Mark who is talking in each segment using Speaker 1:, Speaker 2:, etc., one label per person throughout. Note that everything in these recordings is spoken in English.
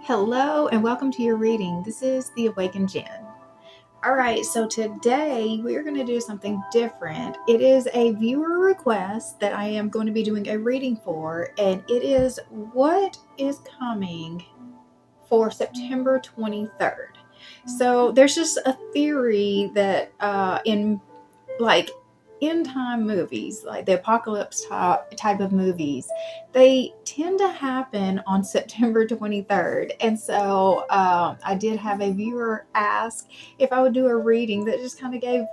Speaker 1: Hello and welcome to your reading. This is the Awakened Jen. All right, so today we are going to do something different. It is a viewer request that I am going to be doing a reading for, and it is what is coming for September 23rd. So there's just a theory that in end time movies, like the apocalypse type of movies, they tend to happen on September 23rd. And so I did have a viewer ask if I would do a reading that just kind of gave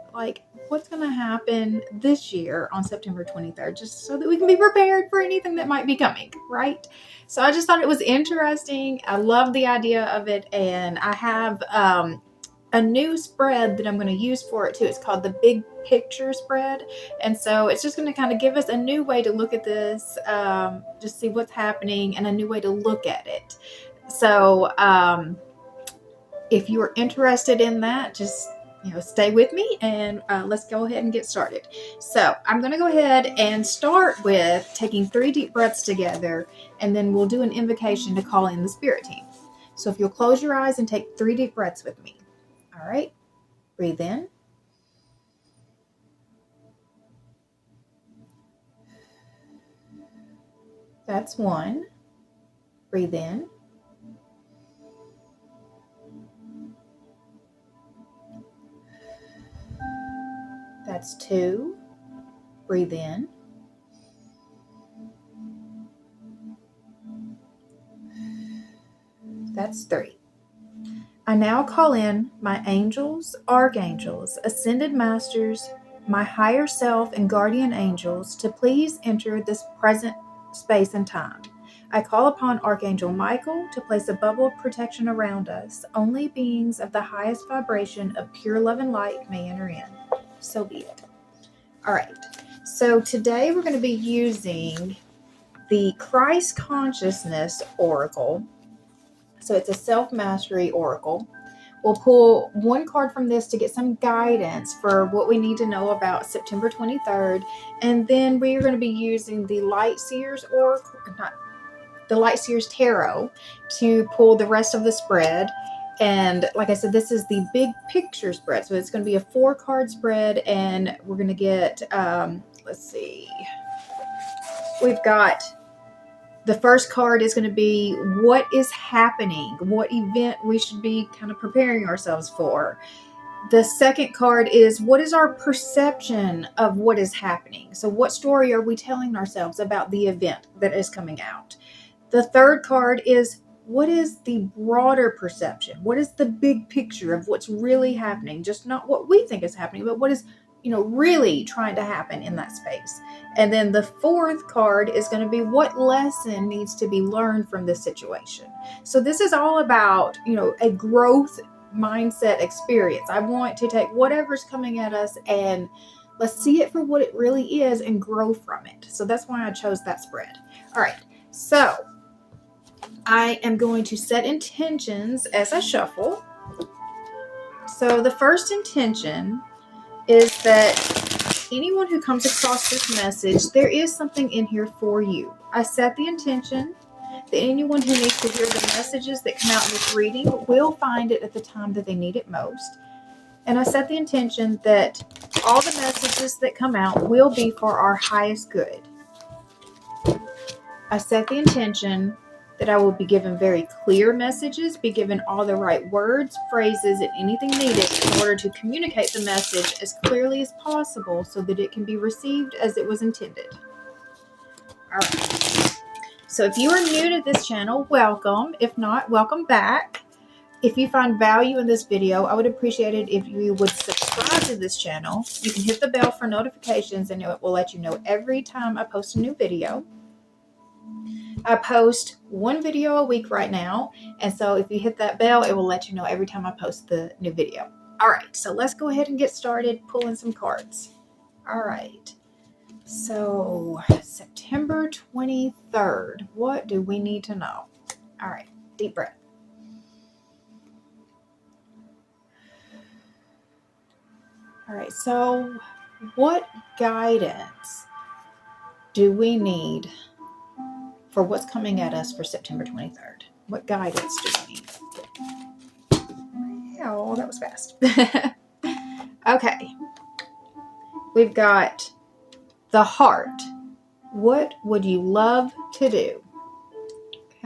Speaker 1: what's going to happen this year on September 23rd, just so that we can be prepared for anything that might be coming, right? So I just thought it was interesting. I love the idea of it, and I have a new spread that I'm going to use for it too. It's called the Big Picture spread. And so it's just going to kind of give us a new way to look at this, just see what's happening and a new way to look at it. So if you are interested in that, just stay with me and let's go ahead and get started. So I'm going to go ahead and start with taking 3 deep breaths together, and then we'll do an invocation to call in the spirit team. So if you'll close your eyes and take 3 deep breaths with me. All right, breathe in. That's 1. Breathe in. That's 2. Breathe in. That's 3. I now call in my angels, archangels, ascended masters, my higher self, and guardian angels to please enter this present space and time. I call upon Archangel Michael to place a bubble of protection around us. Only beings of the highest vibration of pure love and light may enter in. So be it. All right. So today we're going to be using the Christ Consciousness Oracle. So it's a self-mastery oracle. We'll pull 1 card from this to get some guidance for what we need to know about September 23rd. And then we are going to be using the Light Seers Oracle, not the Light Seers Tarot, to pull the rest of the spread. And like I said, this is the Big Picture spread. So it's going to be a 4-card spread, and we're going to get, let's see, we've got the first card is going to be what is happening, what event we should be kind of preparing ourselves for. The second card is what is our perception of what is happening? So what story are we telling ourselves about the event that is coming out? The third card is what is the broader perception? What is the big picture of what's really happening? Just not what we think is happening, but what is really trying to happen in that space. And then the 4th card is going to be what lesson needs to be learned from this situation. So this is all about, a growth mindset experience. I want to take whatever's coming at us and let's see it for what it really is and grow from it. So that's why I chose that spread. All right. So I am going to set intentions as I shuffle. So the first intention is that anyone who comes across this message, there is something in here for you. I set the intention that anyone who needs to hear the messages that come out in this reading will find it at the time that they need it most. And I set the intention that all the messages that come out will be for our highest good. I set the intention that I will be given very clear messages, be given all the right words, phrases, and anything needed in order to communicate the message as clearly as possible so that it can be received as it was intended. All right. So if you are new to this channel, welcome. If not, welcome back. If you find value in this video, I would appreciate it if you would subscribe to this channel. You can hit the bell for notifications, and it will let you know every time I post a new video. I post 1 video a week right now, and so if you hit that bell, it will let you know every time I post the new video. All right, so let's go ahead and get started pulling some cards. All right, so September 23rd, what do we need to know? All right, deep breath. All right, so what guidance do we need for what's coming at us for September 23rd? What guidance do I need? Oh, that was fast. Okay. We've got the heart. What would you love to do?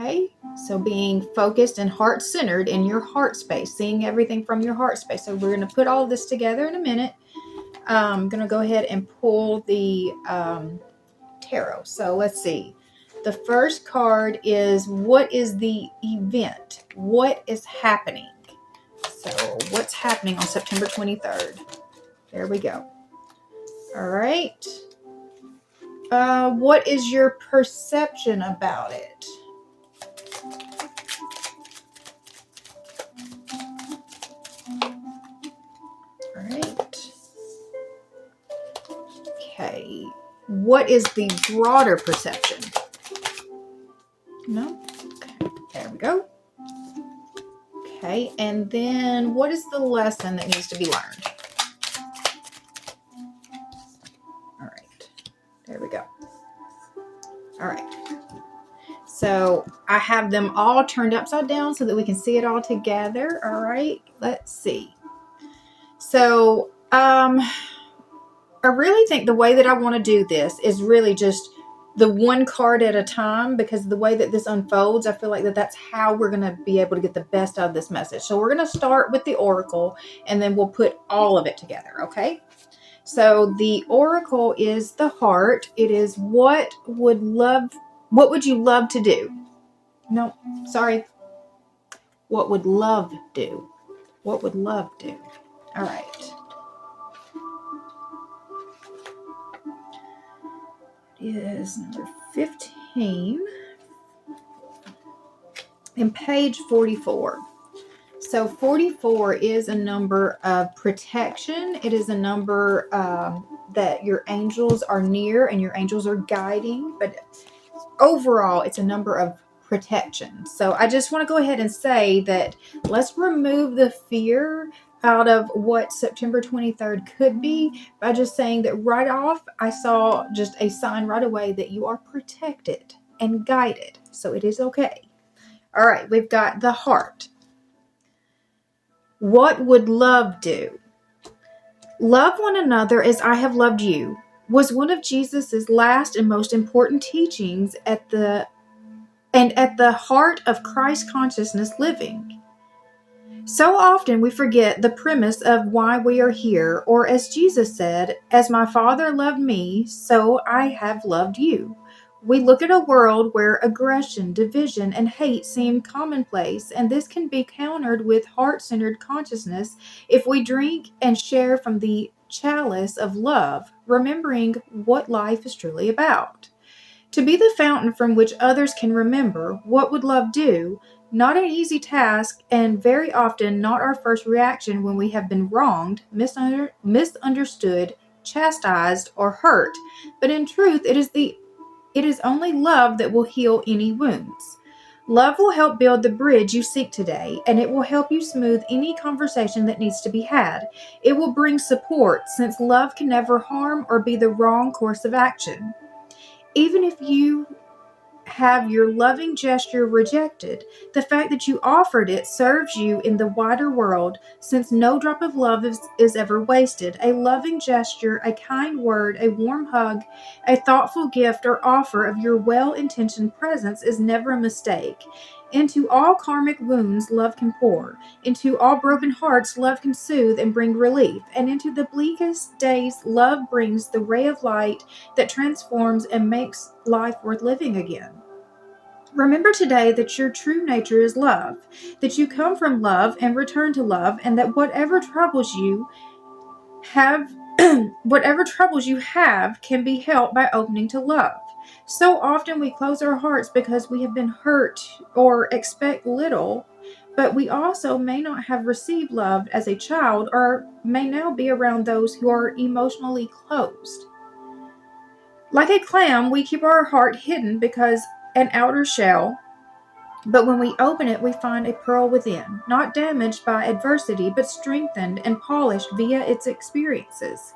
Speaker 1: Okay, so being focused and heart-centered in your heart space, seeing everything from your heart space. So we're going to put all of this together in a minute. I'm going to go ahead and pull the tarot. So let's see. The first card is, what is the event? What is happening? So what's happening on September 23rd? There we go. All right. What is your perception about it? All right. Okay. What is the broader perception? No? Okay. There we go. Okay. And then what is the lesson that needs to be learned? All right. There we go. All right. So I have them all turned upside down so that we can see it all together. All right. Let's see. So, I really think the way that I want to do this is really just the one card at a time, because the way that this unfolds, I feel like that's how we're going to be able to get the best out of this message. So we're going to start with the oracle and then we'll put all of it together. Okay. So the oracle is the heart. It is what would you love to do? No, sorry. What would love do? What would love do? All right. It is number 15 and page 44. So 44 is a number of protection. It is a number that your angels are near and your angels are guiding. But overall, it's a number of protection. So I just want to go ahead and say that let's remove the fear out of what September 23rd could be by just saying that right off, I saw just a sign right away that you are protected and guided. So it is okay. All right, we've got the heart. What would love do? Love one another as I have loved you was one of Jesus's last and most important teachings at the heart of Christ consciousness living. So often we forget the premise of why we are here, or as Jesus said, as my Father loved me, so I have loved you. We look at a world where aggression, division, and hate seem commonplace, and this can be countered with heart-centered consciousness if we drink and share from the chalice of love, remembering what life is truly about. To be the fountain from which others can remember, what would love do? Not an easy task, and very often not our first reaction when we have been wronged, misunderstood, chastised, or hurt. But in truth, it is only love that will heal any wounds. Love will help build the bridge you seek today, and it will help you smooth any conversation that needs to be had. It will bring support, since love can never harm or be the wrong course of action. Even if you have your loving gesture rejected, the fact that you offered it serves you in the wider world, since no drop of love is ever wasted. A loving gesture, a kind word, a warm hug, a thoughtful gift or offer of your well-intentioned presence is never a mistake. Into all karmic wounds, love can pour. Into all broken hearts, love can soothe and bring relief. And into the bleakest days, love brings the ray of light that transforms and makes life worth living again. Remember today that your true nature is love, that you come from love and return to love, and that whatever troubles you have can be helped by opening to love. So often we close our hearts because we have been hurt or expect little, but we also may not have received love as a child or may now be around those who are emotionally closed. Like a clam, we keep our heart hidden because an outer shell, but when we open it, we find a pearl within, not damaged by adversity, but strengthened and polished via its experiences.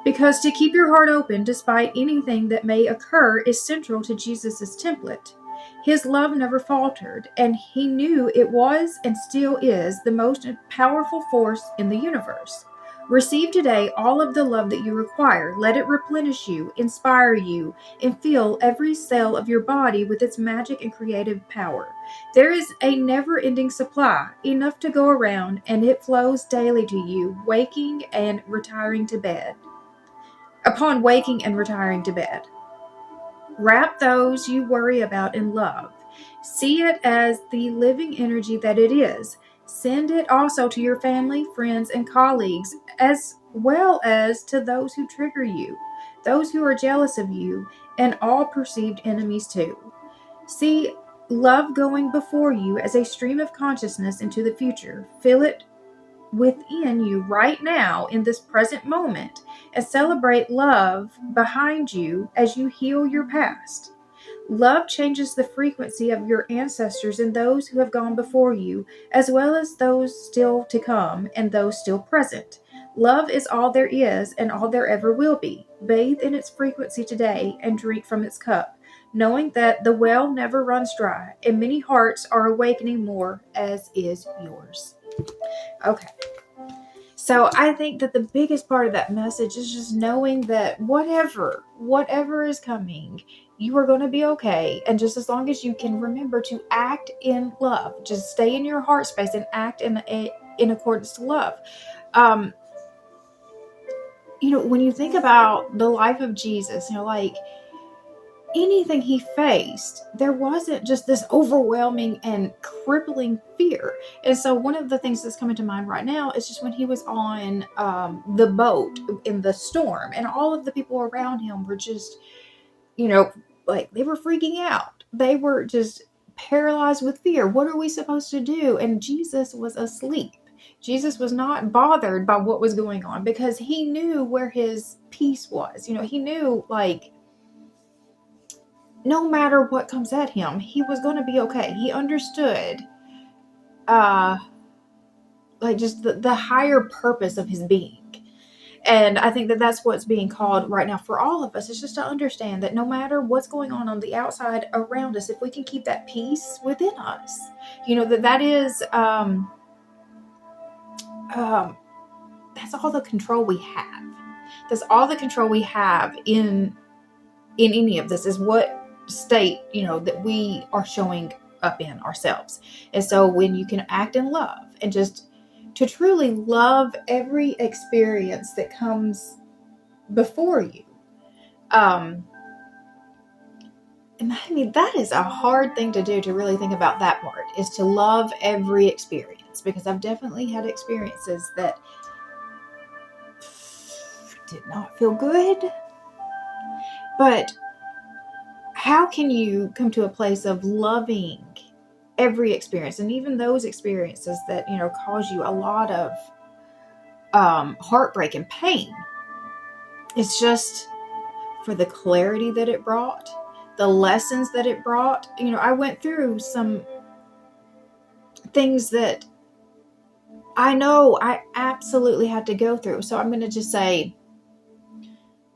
Speaker 1: Because to keep your heart open despite anything that may occur is central to Jesus' template. His love never faltered, and he knew it was and still is the most powerful force in the universe. Receive today all of the love that you require. Let it replenish you, inspire you, and fill every cell of your body with its magic and creative power. There is a never-ending supply, enough to go around, and it flows daily to you, waking and retiring to bed. Upon waking and retiring to bed, wrap those you worry about in love. See it as the living energy that it is. Send it also to your family, friends, and colleagues, as well as to those who trigger you, those who are jealous of you, and all perceived enemies too. See love going before you as a stream of consciousness into the future. Feel it within you right now in this present moment, and celebrate love behind you as you heal your past. Love changes the frequency of your ancestors and those who have gone before you, as well as those still to come and those still present. Love is all there is and all there ever will be. Bathe in its frequency today and drink from its cup, knowing that the well never runs dry, and many hearts are awakening more, as is yours. Okay. So I think that the biggest part of that message is just knowing that whatever is coming, you are going to be okay. And just as long as you can remember to act in love, just stay in your heart space and act in accordance to love. When you think about the life of Jesus, like anything he faced, there wasn't just this overwhelming and crippling fear. And so one of the things that's coming to mind right now is just when he was on the boat in the storm, and all of the people around him were just, like they were freaking out. They were just paralyzed with fear. What are we supposed to do? And Jesus was asleep. Jesus was not bothered by what was going on because he knew where his peace was. He knew, like, no matter what comes at him, he was going to be okay. He understood, just the higher purpose of his being. And I think that that's what's being called right now for all of us. It's just to understand that no matter what's going on the outside around us, if we can keep that peace within us, that is, that's all the control we have. That's all the control we have in any of this, is what state that we are showing up in ourselves. And so when you can act in love and just to truly love every experience that comes before you, and I mean, that is a hard thing to do, to really think about that part, is to love every experience, because I've definitely had experiences that did not feel good. But how can you come to a place of loving every experience, and even those experiences that, cause you a lot of heartbreak and pain? It's just for the clarity that it brought, the lessons that it brought. I went through some things that I know I absolutely had to go through. So I'm going to just say,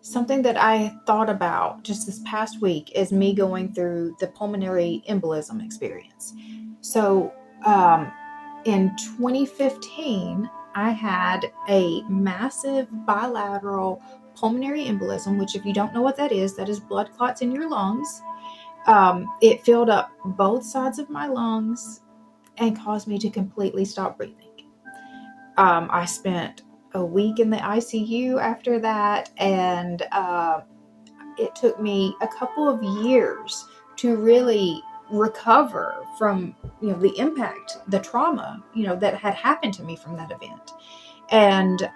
Speaker 1: something that I thought about just this past week is me going through the pulmonary embolism experience. So in 2015, I had a massive bilateral pulmonary embolism, which, if you don't know what that is blood clots in your lungs. It filled up both sides of my lungs and caused me to completely stop breathing. I spent a week in the ICU after that, and it took me a couple of years to really recover from the impact, the trauma that had happened to me from that event. And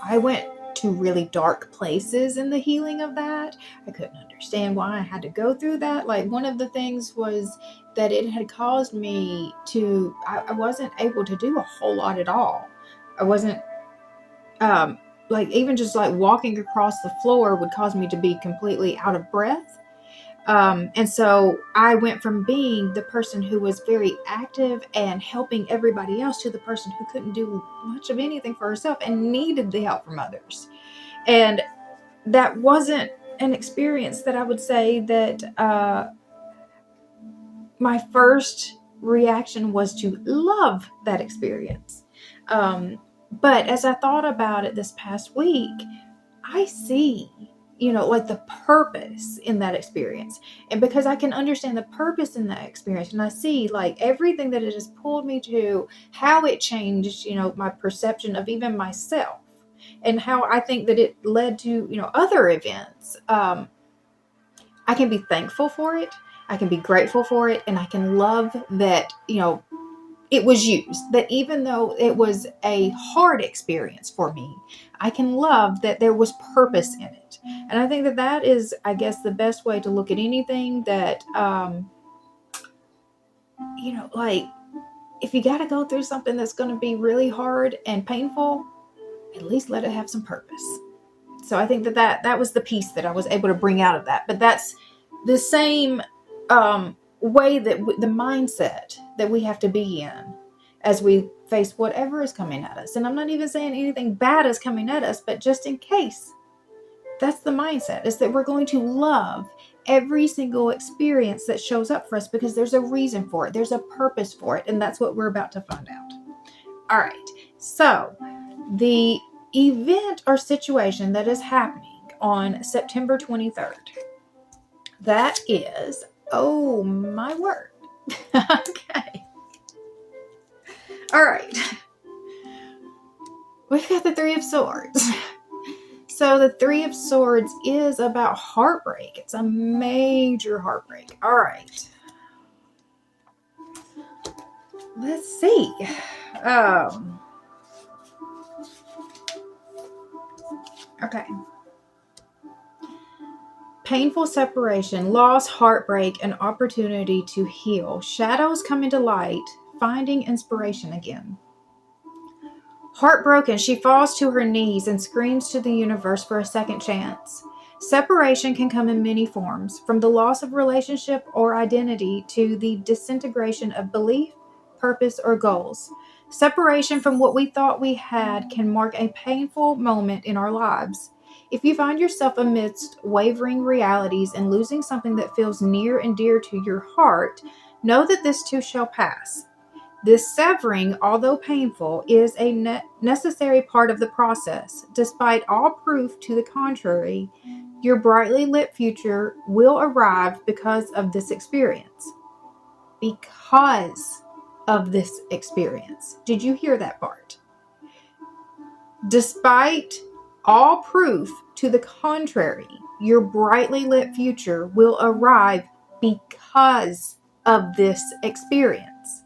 Speaker 1: I went to really dark places in the healing of that. I couldn't understand why I had to go through that. Like, one of the things was that it had caused me to, I wasn't able to do a whole lot at all. I wasn't, even just walking across the floor would cause me to be completely out of breath. And so I went from being the person who was very active and helping everybody else to the person who couldn't do much of anything for herself and needed the help from others. And that wasn't an experience that I would say that my first reaction was to love that experience. But as I thought about it this past week, I see, like the purpose in that experience. And because I can understand the purpose in that experience, and I see like everything that it has pulled me to, how it changed, my perception of even myself, and how I think that it led to, other events. I can be thankful for it. I can be grateful for it. And I can love that, it was used, that even though it was a hard experience for me, I can love that there was purpose in it. And I think that that is, I guess, the best way to look at anything that, like if you got to go through something that's going to be really hard and painful, at least let it have some purpose. So I think that was the piece that I was able to bring out of that. But that's the same way that the mindset that we have to be in as we face whatever is coming at us. And I'm not even saying anything bad is coming at us, but just in case, that's the mindset, is that we're going to love every single experience that shows up for us because there's a reason for it. There's a purpose for it. And that's what we're about to find out. All right. So the event or situation that is happening on September 23rd, that is, oh my word. Okay. All right. We've got the Three of Swords. So the Three of Swords is about heartbreak. It's a major heartbreak. All right. Let's see. Okay. Painful separation, loss, heartbreak, and opportunity to heal. Shadows come into light, finding inspiration again. Heartbroken, she falls to her knees and screams to the universe for a second chance. Separation can come in many forms, from the loss of relationship or identity to the disintegration of belief, purpose, or goals. Separation from what we thought we had can mark a painful moment in our lives. If you find yourself amidst wavering realities and losing something that feels near and dear to your heart, know that this too shall pass. This severing, although painful, is a necessary part of the process. Despite all proof to the contrary, your brightly lit future will arrive because of this experience. Because of this experience. Did you hear that part? Despite all proof to the contrary, your brightly lit future will arrive because of this experience.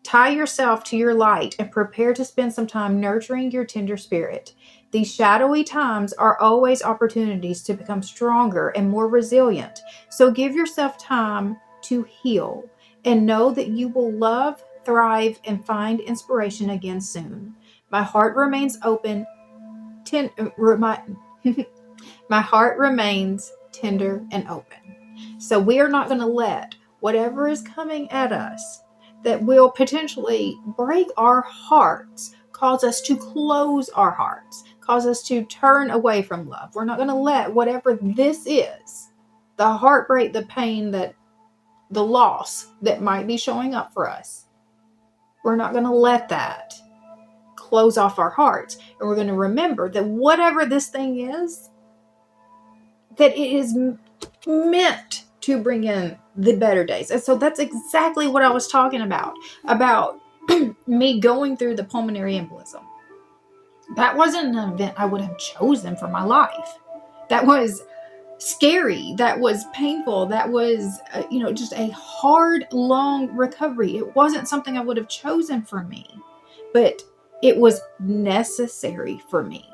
Speaker 1: Tie yourself to your light and prepare to spend some time nurturing your tender spirit. These shadowy times are always opportunities to become stronger and more resilient. So give yourself time to heal and know that you will love, thrive, and find inspiration again soon. My heart remains open. My heart remains tender and open. So we are not going to let whatever is coming at us that will potentially break our hearts, cause us to close our hearts, cause us to turn away from love. We're not going to let whatever this is, the heartbreak, the pain, the loss that might be showing up for us, we're not going to let that close off our hearts. And we're going to remember that whatever this thing is, that it is meant to bring in the better days. And so that's exactly what I was talking about me going through the pulmonary embolism. That wasn't an event I would have chosen for my life. That was scary. That was painful. That was, just a hard, long recovery. It wasn't something I would have chosen for me, but it was necessary for me.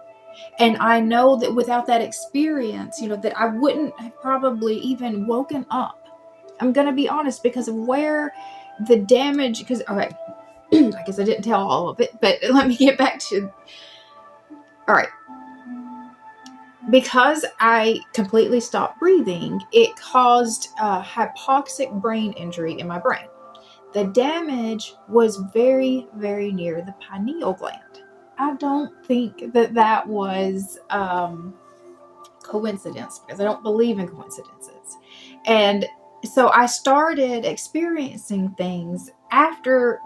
Speaker 1: And I know that without that experience, that I wouldn't have probably even woken up. I'm going to be honest, because of where the damage, because, okay, I guess I didn't tell all of it, but let me get back to, all right. Because I completely stopped breathing, it caused a hypoxic brain injury in my brain. The damage was very, very near the pineal gland. I don't think that was coincidence, because I don't believe in coincidences. And so I started experiencing things after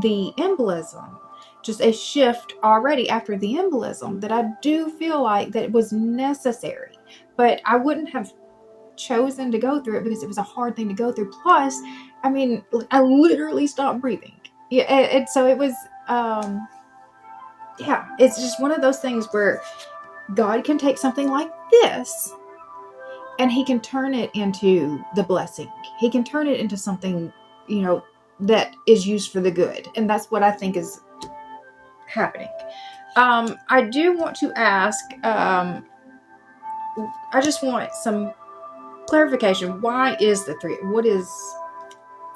Speaker 1: the embolism, just a shift already after the embolism, that I do feel like that it was necessary, but I wouldn't have chosen to go through it because it was a hard thing to go through. Plus, I mean, I literally stopped breathing. Yeah, and so it was, yeah, it's just one of those things where God can take something like this and he can turn it into the blessing. He can turn it into something, that is used for the good. And that's what I think is happening. I do want to ask, I just want some clarification. Why is what is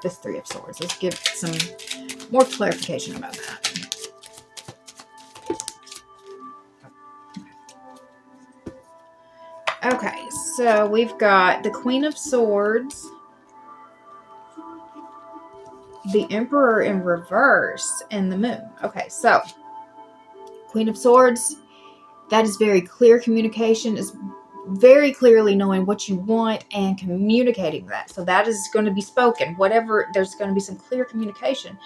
Speaker 1: this Three of Swords? Let's give some more clarification about that. Okay, so we've got the Queen of Swords, the Emperor in reverse, and the Moon. Okay, so Queen of Swords, that is very clear communication, is very clearly knowing what you want and communicating that. So that is going to be spoken. Whatever, there's going to be some clear communication.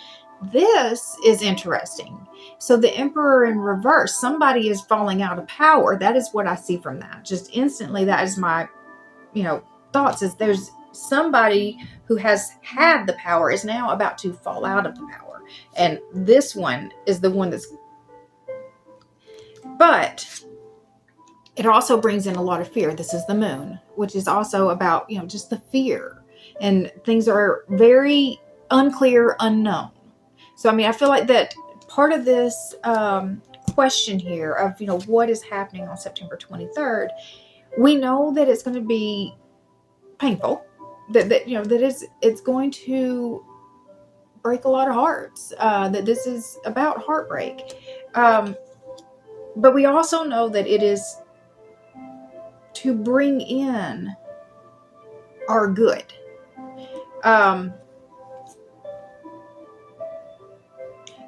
Speaker 1: This is interesting. So the Emperor in reverse, somebody is falling out of power. That is what I see from that. Just instantly, that is my, thoughts, is there's somebody who has had the power is now about to fall out of the power. And this one is the one that's, but it also brings in a lot of fear. This is the Moon, which is also about, just the fear, and things are very unclear, unknown. So, I mean, I feel like that part of this question here of, what is happening on September 23rd, we know that it's going to be painful, that it's going to break a lot of hearts, that this is about heartbreak. But we also know that it is to bring in our good.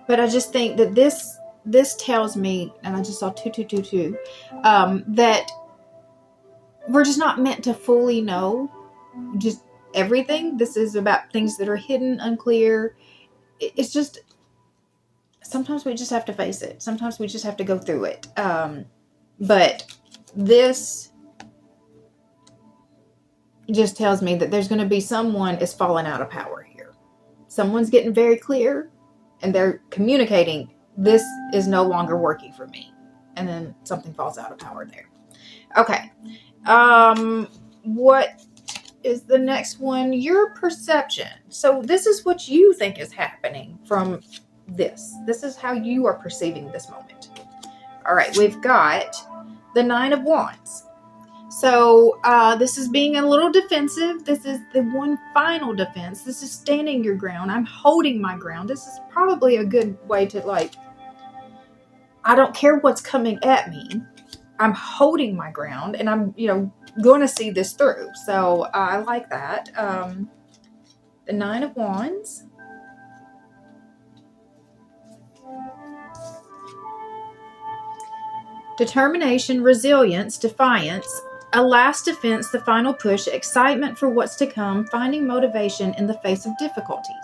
Speaker 1: But I just think that this tells me, and I just saw 2222, that we're just not meant to fully know just everything. This is about things that are hidden, unclear. It's just, sometimes we just have to face it. Sometimes we just have to go through it. But this just tells me that there's going to be someone is falling out of power here. Someone's getting very clear and they're communicating, this is no longer working for me. And then something falls out of power there. Okay. What is the next one? Your perception. So this is what you think is happening from this. This is how you are perceiving this moment. All right. We've got the Nine of Wands. So this is being a little defensive. This is the one final defense. This is standing your ground. I'm holding my ground. This is probably a good way to I don't care what's coming at me. I'm holding my ground and I'm, going to see this through. So I like that. The Nine of Wands. Determination, resilience, defiance, a last defense, the final push, excitement for what's to come, finding motivation in the face of difficulties.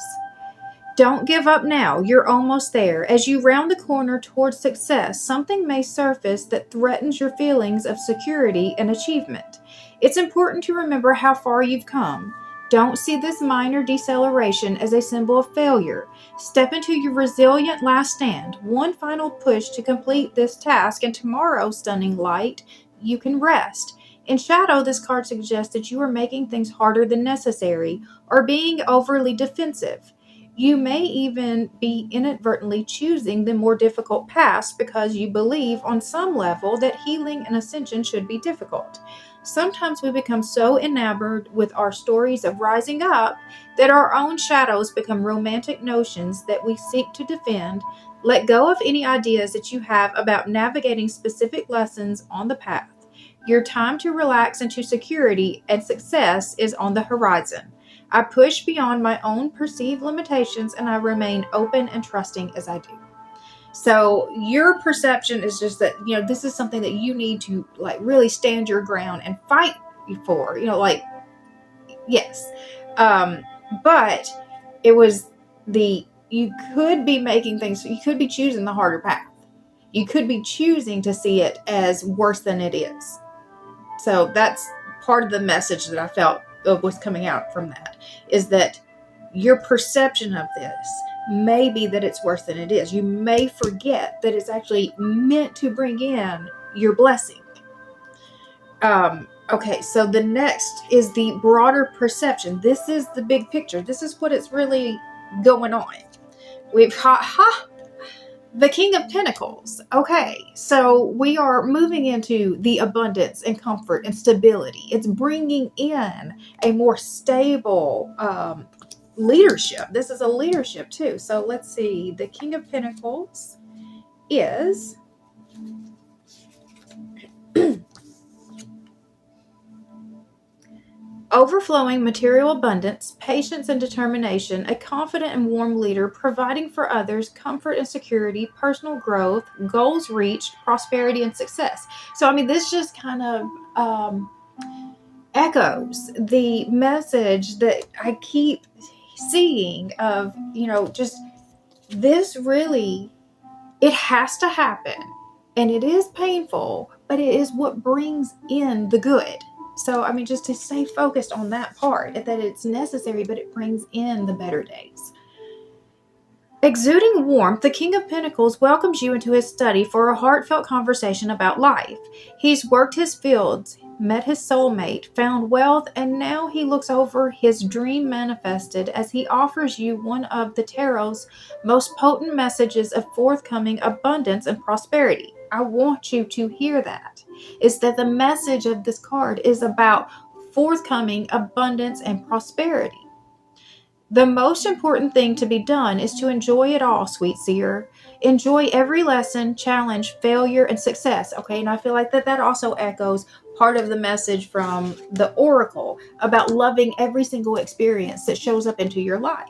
Speaker 1: Don't give up now. You're almost there. As you round the corner towards success, something may surface that threatens your feelings of security and achievement. It's important to remember how far you've come. Don't see this minor deceleration as a symbol of failure. Step into your resilient last stand. One final push to complete this task, and tomorrow, stunning light, you can rest. In shadow, this card suggests that you are making things harder than necessary or being overly defensive. You may even be inadvertently choosing the more difficult path because you believe on some level that healing and ascension should be difficult. Sometimes we become so enamored with our stories of rising up that our own shadows become romantic notions that we seek to defend. Let go of any ideas that you have about navigating specific lessons on the path. Your time to relax into security and success is on the horizon. I push beyond my own perceived limitations and I remain open and trusting as I do. So your perception is just that, this is something that you need to like really stand your ground and fight for, yes. But it was you could be making things, you could be choosing the harder path. You could be choosing to see it as worse than it is. So that's part of the message that I felt was coming out from that, is that your perception of this may be that it's worse than it is. You may forget that it's actually meant to bring in your blessing. Okay, so the next is the broader perception. This is the big picture. This is what is really going on. We've the King of Pentacles. Okay, so we are moving into the abundance and comfort and stability. It's bringing in a more stable leadership. This is a leadership too. So let's see. The King of Pentacles is overflowing material abundance, patience and determination, a confident and warm leader, providing for others, comfort and security, personal growth, goals reached, prosperity and success. So, this just kind of echoes the message that I keep seeing of, just this really, it has to happen. And it is painful, but it is what brings in the good. So, just to stay focused on that part, that it's necessary, but it brings in the better days. Exuding warmth, the King of Pentacles welcomes you into his study for a heartfelt conversation about life. He's worked his fields, met his soulmate, found wealth, and now he looks over his dream manifested as he offers you one of the tarot's most potent messages of forthcoming abundance and prosperity. I want you to hear that. Is that the message of this card is about forthcoming abundance and prosperity. The most important thing to be done is to enjoy it all, sweet seer. Enjoy every lesson, challenge, failure, and success. Okay, and I feel like that also echoes part of the message from the Oracle about loving every single experience that shows up into your life.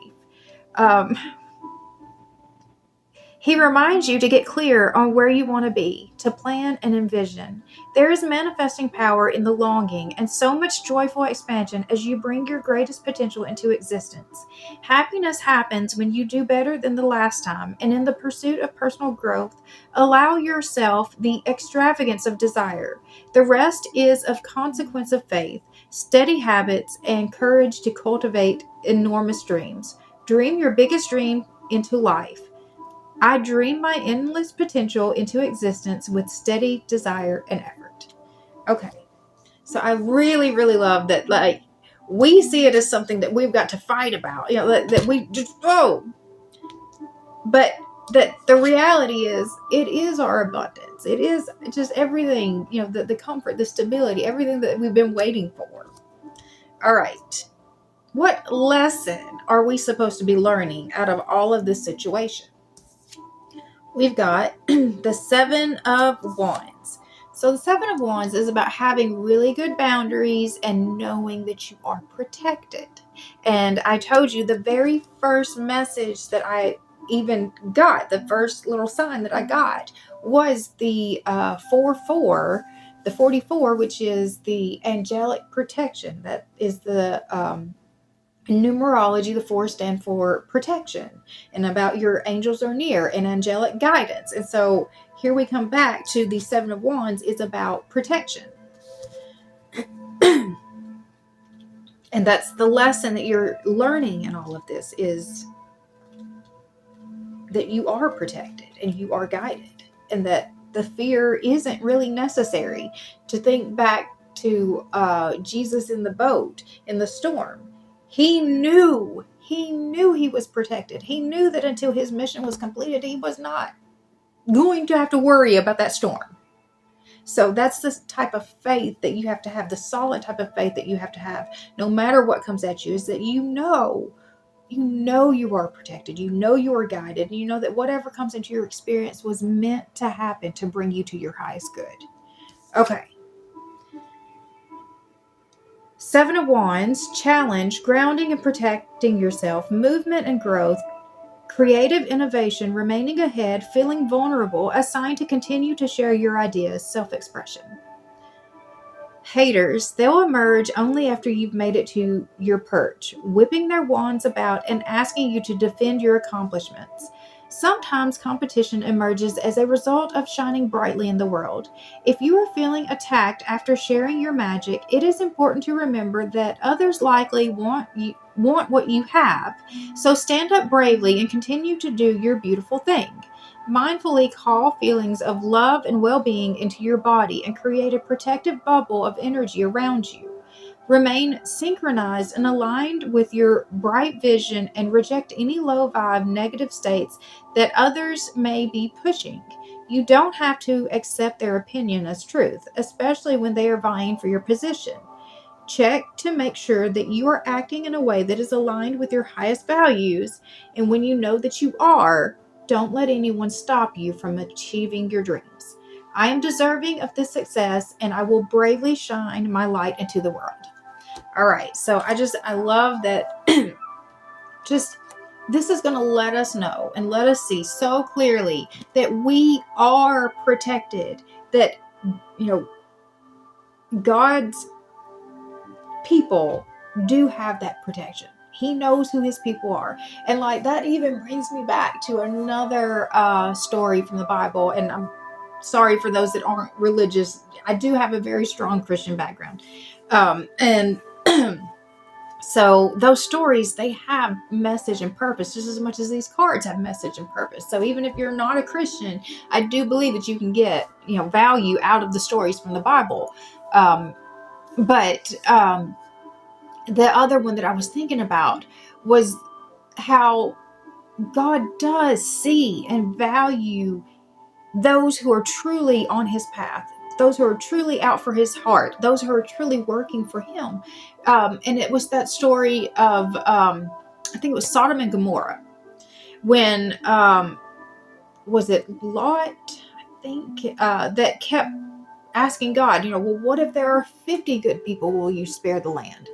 Speaker 1: He reminds you to get clear on where you want to be, to plan and envision. There is manifesting power in the longing and so much joyful expansion as you bring your greatest potential into existence. Happiness happens when you do better than the last time, and in the pursuit of personal growth, allow yourself the extravagance of desire. The rest is of consequence of faith, steady habits, and courage to cultivate enormous dreams. Dream your biggest dream into life. I dream my endless potential into existence with steady desire and effort. Okay. So I really, really love that, like, we see it as something that we've got to fight about, that we just, but that the reality is, it is our abundance. It is just everything, the comfort, the stability, everything that we've been waiting for. All right. What lesson are we supposed to be learning out of all of this situation? We've got the Seven of Wands. So the Seven of Wands is about having really good boundaries and knowing that you are protected. And I told you the very first message that I even got, the first little sign that I got, was the 4-4, the 44, which is the angelic protection. That is the in numerology, the 4 stand for protection and about your angels are near and angelic guidance. And so here we come back to the 7 of Wands is about protection. And that's the lesson that you're learning in all of this, is that you are protected and you are guided, and that the fear isn't really necessary. To think back to Jesus in the boat, in the storm. He knew he was protected. He knew that until his mission was completed, he was not going to have to worry about that storm. So that's the type of faith that you have to have, the solid type of faith that you have to have, no matter what comes at you, is that you know you are protected, you are guided, and you know that whatever comes into your experience was meant to happen to bring you to your highest good. Okay. 7 of Wands, challenge, grounding and protecting yourself, movement and growth, Creative innovation, remaining ahead, feeling vulnerable, a sign to continue to share your ideas, self-expression. Haters, they'll emerge only after you've made it to your perch, whipping their wands about and asking you to defend your accomplishments. Sometimes competition emerges as a result of shining brightly in the world. If you are feeling attacked after sharing your magic, it is important to remember that others likely want what you have. So stand up bravely and continue to do your beautiful thing. Mindfully call feelings of love and well-being into your body and create a protective bubble of energy around you. Remain synchronized and aligned with your bright vision and reject any low vibe negative states that others may be pushing. You don't have to accept their opinion as truth, especially when they are vying for your position. Check to make sure that you are acting in a way that is aligned with your highest values, and when you know that you are, don't let anyone stop you from achieving your dreams. I am deserving of this success, and I will bravely shine my light into the world. All right, so I love that. This is going to let us know and let us see so clearly that we are protected, that, God's people do have that protection. He knows who his people are. And like that even brings me back to another story from the Bible. And I'm sorry for those that aren't religious. I do have a very strong Christian background. And so those stories, they have message and purpose just as much as these cards have message and purpose. So even if you're not a Christian, I do believe that you can get, value out of the stories from the Bible. But the other one that I was thinking about was how God does see and value those who are truly on his path, those who are truly out for his heart, those who are truly working for him. And it was that story of, I think it was Sodom and Gomorrah, when, was it Lot, I think, that kept asking God, well, what if there are 50 good people? Will you spare the land?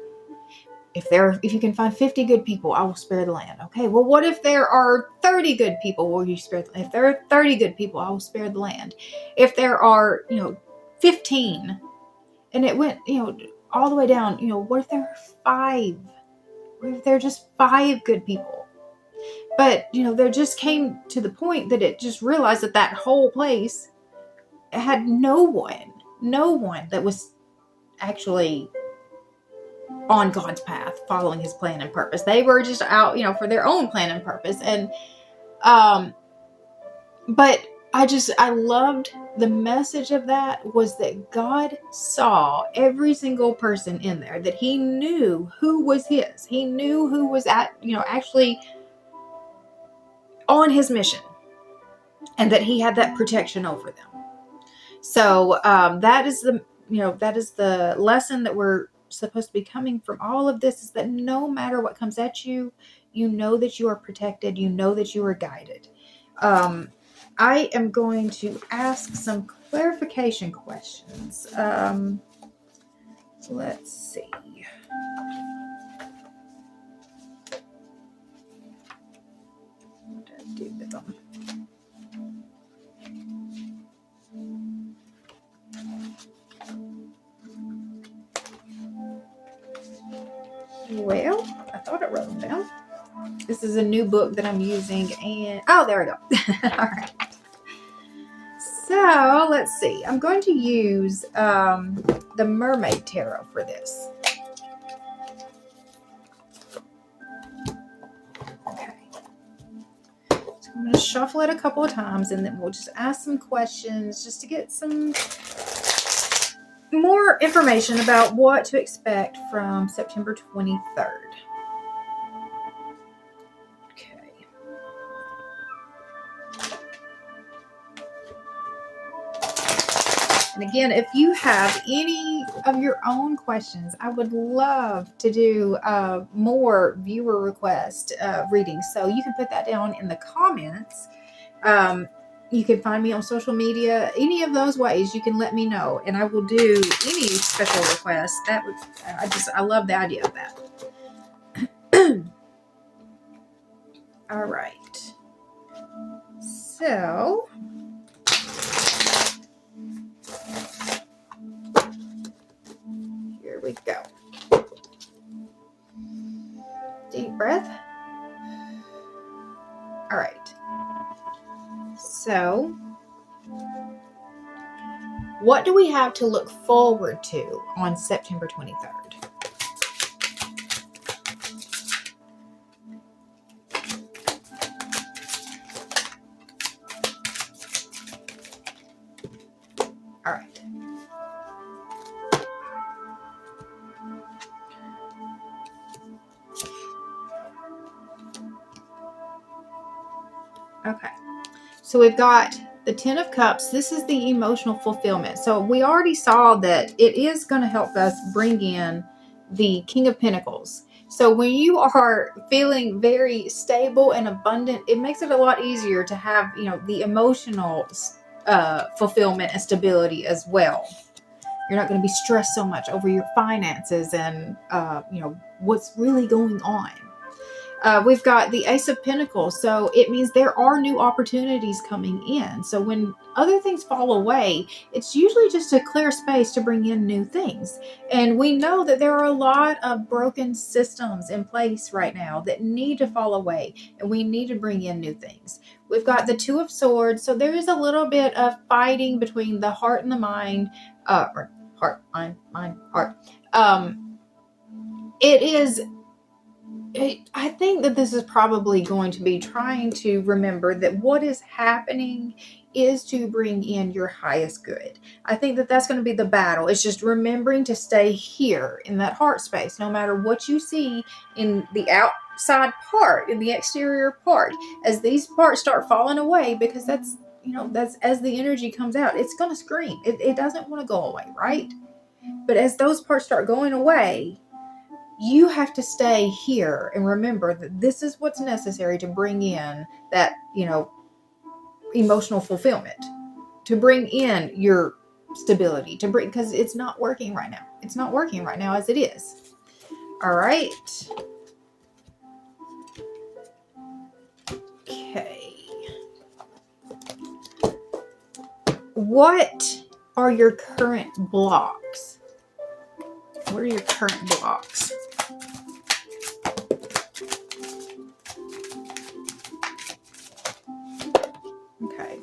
Speaker 1: If you can find 50 good people, I will spare the land. Okay, well, what if there are 30 good people? Will you spare the land? If there are 30 good people, I will spare the land. If there are, 15, and it went, all the way down, what if there are 5? What if there are just 5 good people? But, there just came to the point that it just realized that whole place had no one that was actually on God's path, following his plan and purpose. They were just out, for their own plan and purpose. And, but I loved the message of that was that God saw every single person in there, that he knew who was his. He knew who was actually on his mission, and that he had that protection over them. So, that is the lesson that we're supposed to be coming from all of this, is that no matter what comes at you, you know that you are protected, you know that you are guided. I am going to ask some clarification questions. Let's see. What did I do with them? Well, I thought I wrote them down. This is a new book that I'm using, and there we go. All right. So let's see. I'm going to use the Mermaid Tarot for this. Okay. So I'm going to shuffle it a couple of times, and then we'll just ask some questions just to get some more information about what to expect from September 23rd. Okay. And again, if you have any of your own questions, I would love to do more viewer request readings. So you can put that down in the comments. You can find me on social media. Any of those ways, you can let me know, and I will do any special requests. I love the idea of that. All right. So, here we go. Deep breath. All right. So, what do we have to look forward to on September 23rd? All right. Okay. So we've got the Ten of Cups. This is the emotional fulfillment. So we already saw that it is going to help us bring in the King of Pentacles. So when you are feeling very stable and abundant, it makes it a lot easier to have, the emotional fulfillment and stability as well. You're not going to be stressed so much over your finances and, what's really going on. We've got the Ace of Pentacles. So it means there are new opportunities coming in. So when other things fall away, it's usually just a clear space to bring in new things. And we know that there are a lot of broken systems in place right now that need to fall away. And we need to bring in new things. We've got the Two of Swords. So there is a little bit of fighting between the heart and the mind. Or heart, mind, heart. I think that this is probably going to be trying to remember that what is happening is to bring in your highest good. I think that that's going to be the battle. It's just remembering to stay here in that heart space, no matter what you see in the outside part, in the exterior part, as these parts start falling away, because that's as the energy comes out, it's going to scream. It doesn't want to go away, right? But as those parts start going away, you have to stay here and remember that this is what's necessary to bring in that, emotional fulfillment, to bring in your stability, because it's not working right now. It's not working right now as it is. All right. Okay. What are your current blocks? What are your current blocks? Okay.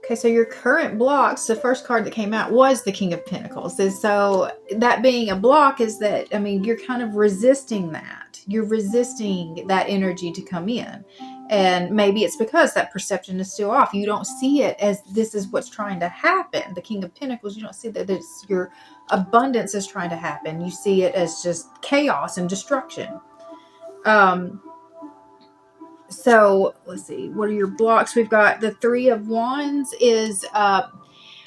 Speaker 1: Okay, so your current blocks, the first card that came out was the King of Pentacles. And so that being a block is that, you're kind of resisting that. You're resisting that energy to come in. And maybe it's because that perception is still off. You don't see it as this is what's trying to happen. The King of Pentacles, you don't see that it's your abundance is trying to happen. You see it as just chaos and destruction. So let's see, what are your blocks? We've got the Three of Wands is, I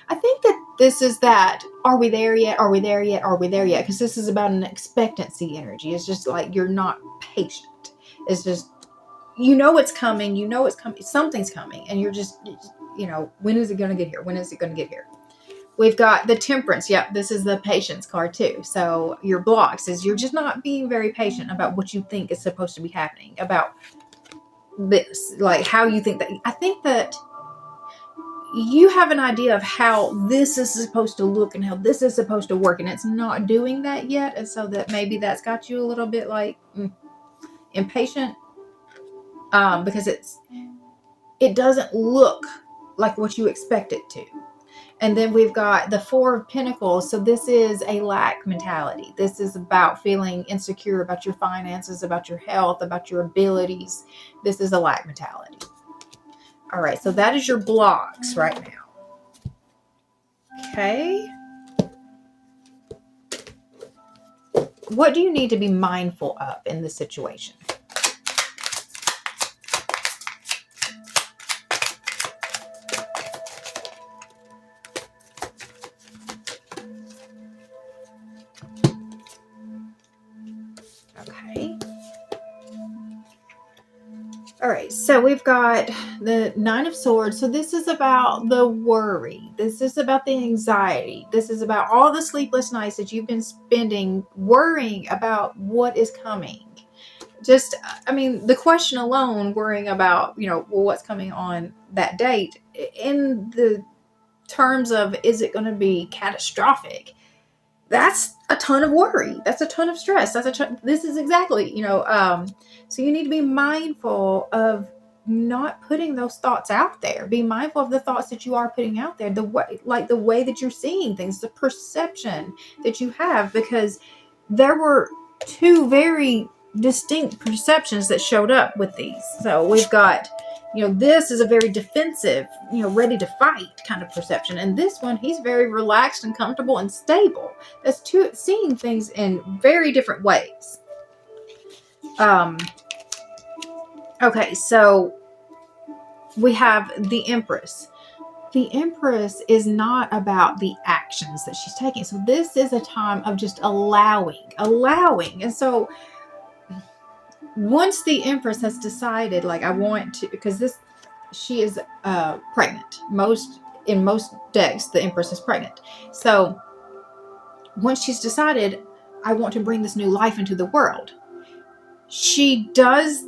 Speaker 1: think that this is that, are we there yet? Are we there yet? Are we there yet? Because this is about an expectancy energy. It's just like you're not patient. It's just, it's coming. It's coming. Something's coming. And you're just, when is it going to get here? When is it going to get here? We've got the Temperance. Yep, this is the patience card too. So your blocks is you're just not being very patient about what you think is supposed to be happening, about this, like how you think that. I think that you have an idea of how this is supposed to look and how this is supposed to work, and it's not doing that yet. And so that maybe that's got you a little bit like impatient, because it doesn't look like what you expect it to. And then we've got the Four of Pentacles. So this is a lack mentality. This is about feeling insecure about your finances, about your health, about your abilities. This is a lack mentality. All right. So that is your blocks right now. Okay. What do you need to be mindful of in this situation? All right, so we've got the Nine of Swords. So this is about the worry. This is about the anxiety. This is about all the sleepless nights that you've been spending worrying about what is coming. Just, I mean, the question alone, worrying about, well, what's coming on that date in the terms of, is it going to be catastrophic? That's a ton of worry. That's a ton of stress. This is exactly, so you need to be mindful of not putting those thoughts out there. Be mindful of the thoughts that you are putting out there, the way that you're seeing things, the perception that you have, because there were two very distinct perceptions that showed up with these. So we've got, this is a very defensive, ready to fight kind of perception. And this one, he's very relaxed and comfortable and stable. That's seeing things in very different ways. Okay, so we have the Empress. The Empress is not about the actions that she's taking. So this is a time of just allowing. And so once the Empress has decided, like, I want to, because she is pregnant. In most decks, the Empress is pregnant. So once she's decided, I want to bring this new life into the world, she does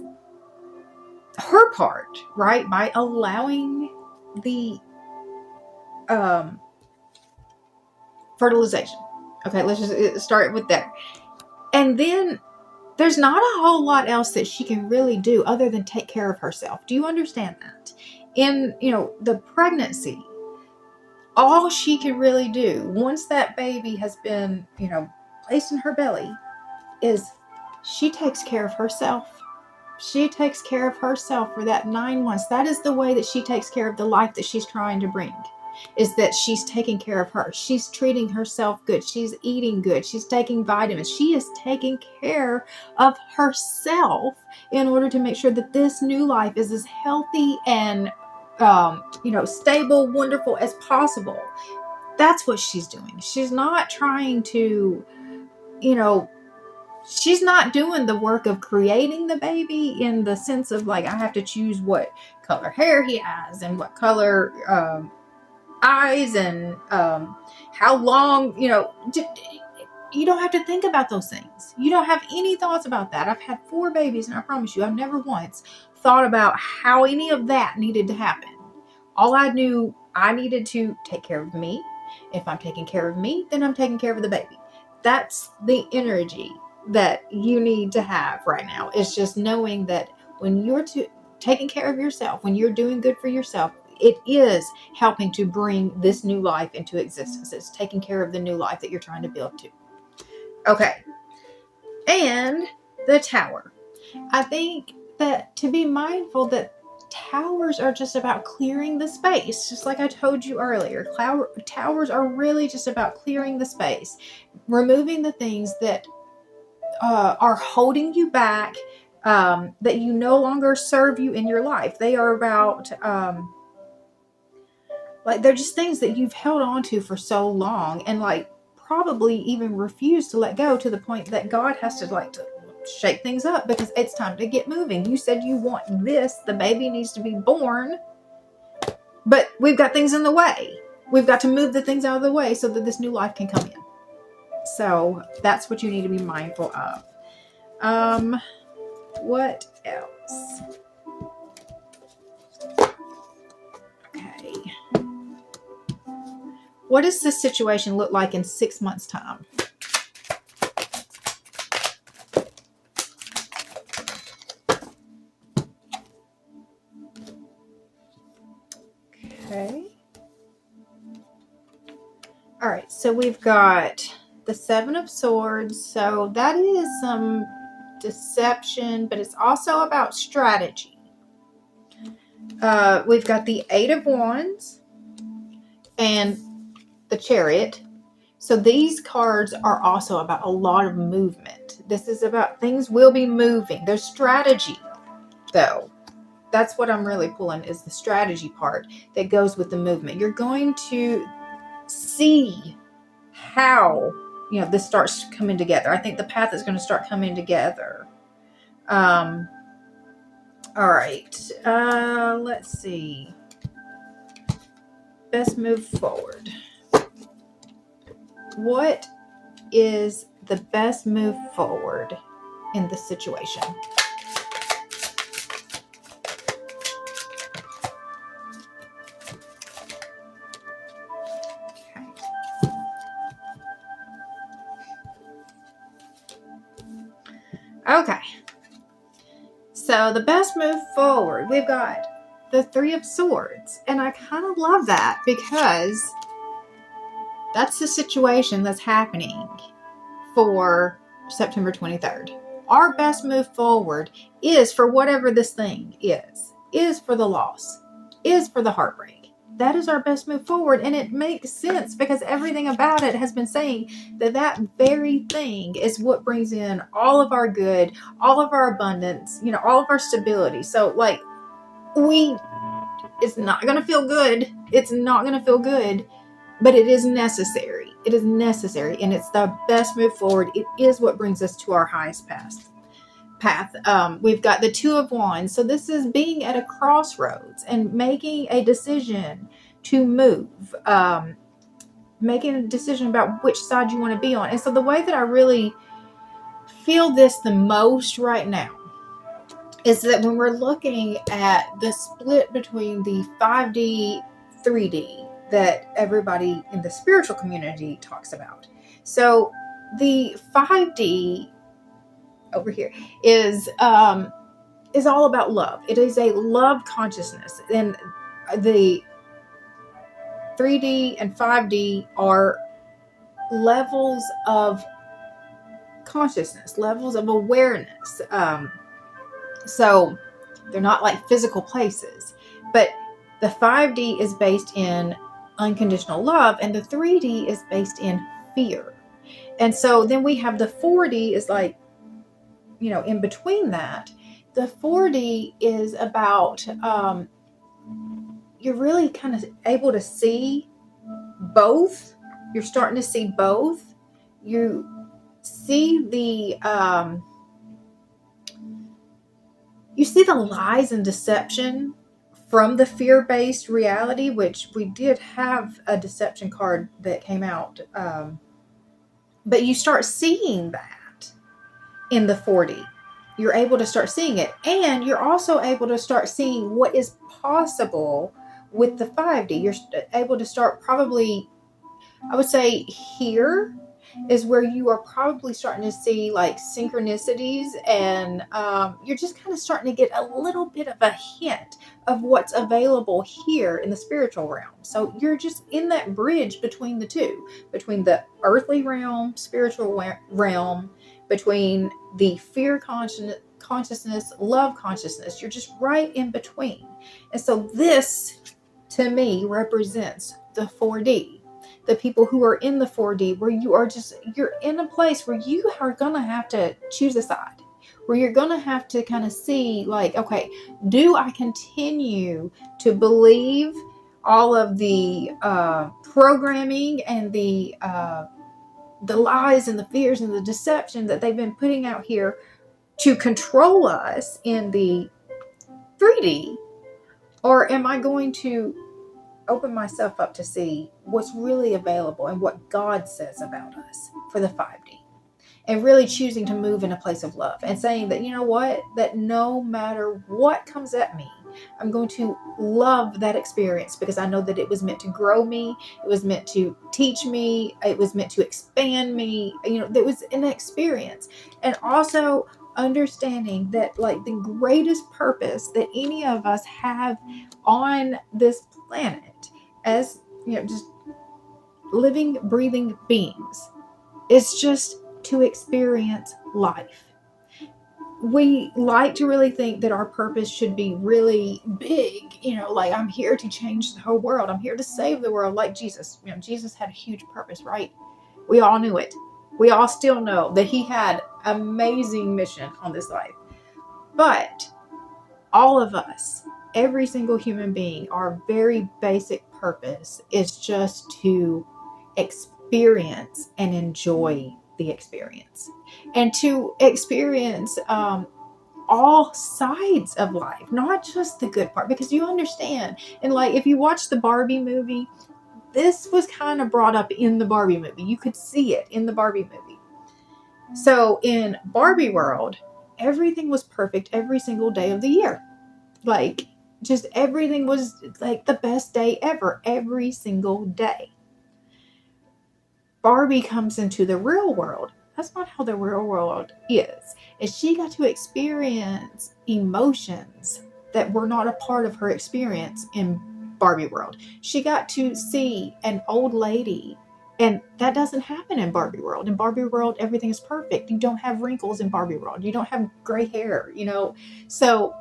Speaker 1: her part, right? By allowing the fertilization. Okay, let's just start with that. And then there's not a whole lot else that she can really do other than take care of herself. Do you understand that? In, the pregnancy, all she can really do once that baby has been, placed in her belly is she takes care of herself. She takes care of herself for that 9 months. That is the way that she takes care of the life that she's trying to bring, is that she's taking care of her. She's treating herself good. She's eating good. She's taking vitamins. She is taking care of herself in order to make sure that this new life is as healthy and, stable, wonderful as possible. That's what she's doing. She's not trying to, she's not doing the work of creating the baby in the sense of, like, I have to choose what color hair he has and what color eyes and how long, you don't have to think about those things. You don't have any thoughts about that. I've had 4 babies, and I promise you, I've never once thought about how any of that needed to happen. All I knew, I needed to take care of me. If I'm taking care of me, then I'm taking care of the baby. That's the energy that you need to have right now. It's just knowing that when you're taking care of yourself, when you're doing good for yourself, it is helping to bring this new life into existence. It's taking care of the new life that you're trying to build to. Okay. And the Tower. I think that to be mindful that towers are just about clearing the space, just like I told you earlier. Towers are really just about clearing the space, removing the things that are holding you back, that you no longer serve you in your life. They are about, they're just things that you've held on to for so long, and probably even refuse to let go, to the point that God has to shake things up because it's time to get moving. You said you want this. The baby needs to be born, but we've got things in the way. We've got to move the things out of the way so that this new life can come in. So that's what you need to be mindful of. What else? Okay. What does this situation look like in 6 months' time? Okay. All right, so we've got the 7 of Swords. So that is some deception, but it's also about strategy. We've got the 8 of Wands and the Chariot. So these cards are also about a lot of movement. This is about things will be moving. There's strategy, though. That's what I'm really pulling, is the strategy part that goes with the movement. You're going to see how, this starts coming together. I think the path is going to start coming together. All right. Let's see. Best move forward. What is the best move forward in this situation? Okay. So the best move forward, we've got the Three of Swords. And I kind of love that because that's the situation that's happening for September 23rd. Our best move forward is for whatever this thing is for the loss, is for the heartbreak. That is our best move forward. And it makes sense because everything about it has been saying that that very thing is what brings in all of our good, all of our abundance, all of our stability. So like it's not going to feel good. It's not going to feel good, but it is necessary. It is necessary. And it's the best move forward. It is what brings us to our highest path. We've got the Two of Wands. So this is being at a crossroads and making a decision to move, making a decision about which side you want to be on. And so the way that I really feel this the most right now is that when we're looking at the split between the 5D, 3D that everybody in the spiritual community talks about. So the 5D over here is all about love. It is a love consciousness. And the 3D and 5D are levels of consciousness, levels of awareness. So they're not like physical places, but the 5D is based in unconditional love and the 3D is based in fear. And so then we have the 4D is like, in between that. The 4D is about, you're really kind of able to see both. You're starting to see both. You see the lies and deception from the fear-based reality, which we did have a deception card that came out. But you start seeing that in the 4D. You're able to start seeing it. And you're also able to start seeing what is possible with the 5D. You're able to start probably, I would say here is where you are probably starting to see like synchronicities and you're just kind of starting to get a little bit of a hint of what's available here in the spiritual realm. So you're just in that bridge between the two, between the earthly realm, spiritual realm, between the fear consciousness, love consciousness. You're just right in between. And so this, to me, represents the 4D. The people who are in the 4D, where you're in a place where you are going to have to choose a side, where you're going to have to kind of see like, okay, do I continue to believe all of the programming and the lies and the fears and the deception that they've been putting out here to control us in the 3D? Or am I going to open myself up to see what's really available and what God says about us for the 5D? And really choosing to move in a place of love and saying that, that no matter what comes at me, I'm going to love that experience because I know that it was meant to grow me. It was meant to teach me. It was meant to expand me. There was an experience. And also understanding that like the greatest purpose that any of us have on this planet as, just living, breathing beings is just to experience life. We like to really think that our purpose should be really big, like I'm here to change the whole world. I'm here to save the world like Jesus. Jesus had a huge purpose, right? We all knew it. We all still know that he had an amazing mission on this life. But all of us, every single human being, our very basic purpose is just to experience and enjoy the experience. And to experience all sides of life, not just the good part, because you understand. And like, if you watch the Barbie movie, this was kind of brought up in the Barbie movie. You could see it in the Barbie movie. So in Barbie world, everything was perfect every single day of the year. Like, just everything was like the best day ever, every single day. Barbie comes into the real world. That's not how the real world is. And she got to experience emotions that were not a part of her experience in Barbie world. She got to see an old lady, and that doesn't happen in Barbie world. In Barbie world, everything is perfect. You don't have wrinkles in Barbie world. You don't have gray hair, So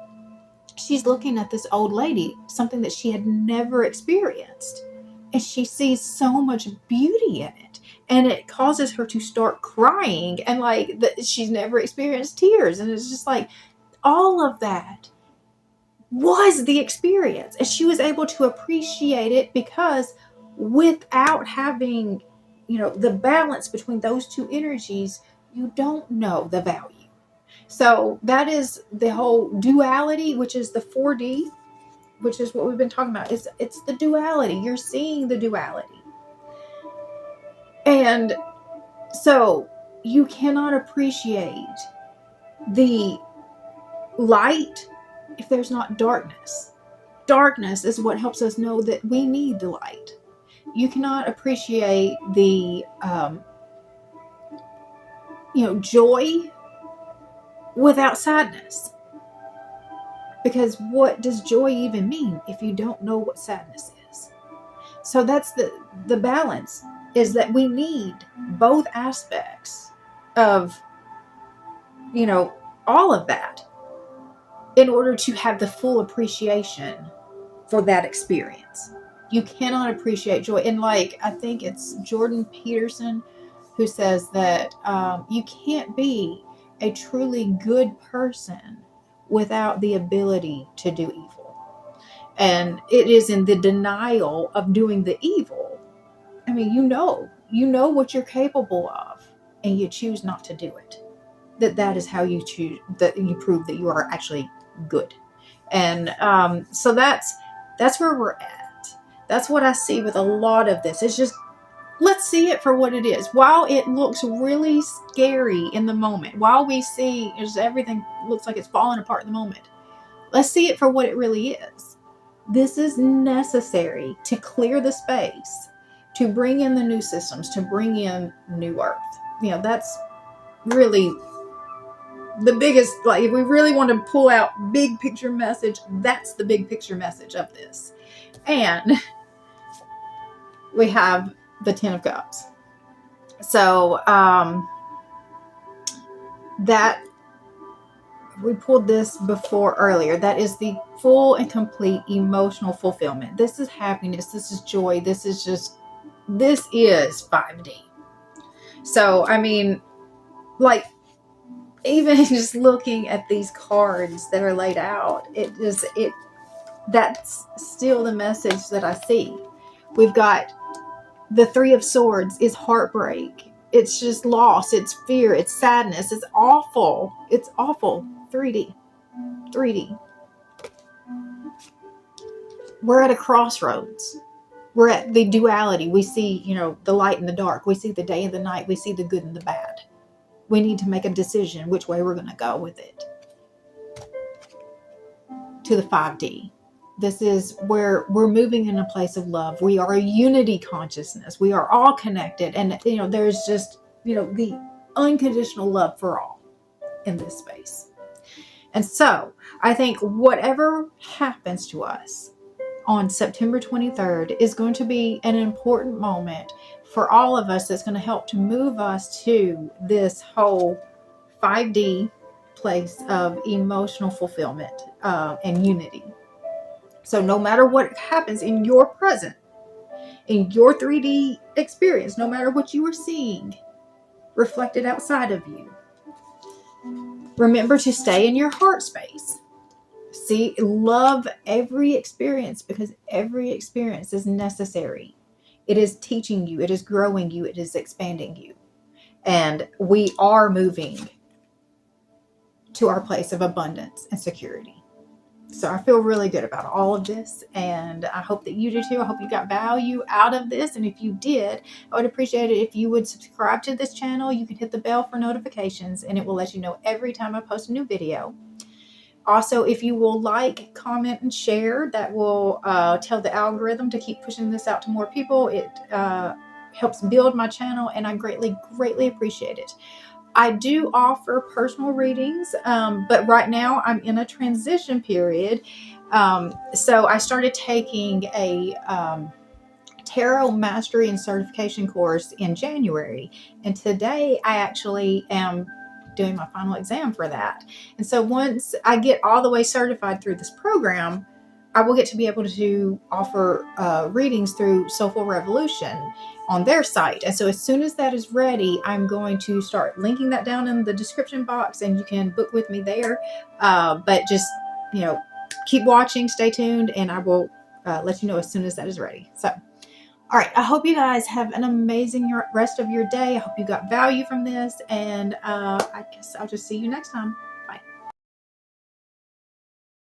Speaker 1: she's looking at this old lady, something that she had never experienced. And she sees so much beauty in it. And it causes her to start crying, and like she's never experienced tears. And it's just like, all of that was the experience. And she was able to appreciate it, because without having, the balance between those two energies, you don't know the value. So that is the whole duality, which is the 4D, which is what we've been talking about. It's the duality. You're seeing the duality. And so you cannot appreciate the light if there's not darkness. Darkness is what helps us know that we need the light. You cannot appreciate the, joy without sadness. Because what does joy even mean if you don't know what sadness is? So that's the balance, is that we need both aspects of, all of that in order to have the full appreciation for that experience. You cannot appreciate joy. And like, I think it's Jordan Peterson who says that you can't be a truly good person without the ability to do evil. And it is in the denial of doing the evil. I mean, you know what you're capable of, and you choose not to do it. That is how you choose, that you prove that you are actually good. And so that's where we're at. That's what I see with a lot of this. It's just, let's see it for what it is. While it looks really scary in the moment, while we see everything looks like it's falling apart in the moment, let's see it for what it really is. This is necessary to clear the space, to bring in the new systems, to bring in new earth. That's really the biggest, like, if we really want to pull out big picture message, that's the big picture message of this. And we have the 10 of Cups. So that we pulled this before earlier. That is the full and complete emotional fulfillment. This is happiness. This is joy. This is 5D. So, I mean, like, even just looking at these cards that are laid out, that's still the message that I see. We've got the 3 of Swords is heartbreak. It's just loss. It's fear. It's sadness. It's awful. It's awful. 3D. We're at a crossroads. We're at the duality. We see, the light and the dark. We see the day and the night. We see the good and the bad. We need to make a decision which way we're going to go with it. To the 5D. This is where we're moving in a place of love. We are a unity consciousness. We are all connected. And, there's just, the unconditional love for all in this space. And so I think whatever happens to us on September 23rd is going to be an important moment for all of us. That's going to help to move us to this whole 5D place of emotional fulfillment and unity. So no matter what happens in your present, in your 3D experience, no matter what you are seeing reflected outside of you, remember to stay in your heart space. See, love every experience, because every experience is necessary. It is teaching you. It is growing you. It is expanding you. And we are moving to our place of abundance and security. So I feel really good about all of this, and I hope that you do too. I hope you got value out of this, and if you did, I would appreciate it if you would subscribe to this channel. You can hit the bell for notifications, and it will let you know every time I post a new video. Also, if you will like, comment, and share, that will tell the algorithm to keep pushing this out to more people. It helps build my channel, and I greatly, greatly appreciate it. I do offer personal readings, but right now I'm in a transition period. So I started taking a tarot mastery and certification course in January. And today I actually am doing my final exam for that. And so once I get all the way certified through this program, I will get to be able to offer readings through Soulful Revolution on their site. And so as soon as that is ready, I'm going to start linking that down in the description box, and you can book with me there. But just, keep watching, stay tuned, and I will let you know as soon as that is ready. So, all right, I hope you guys have an amazing rest of your day. I hope you got value from this, and I guess I'll just see you next time.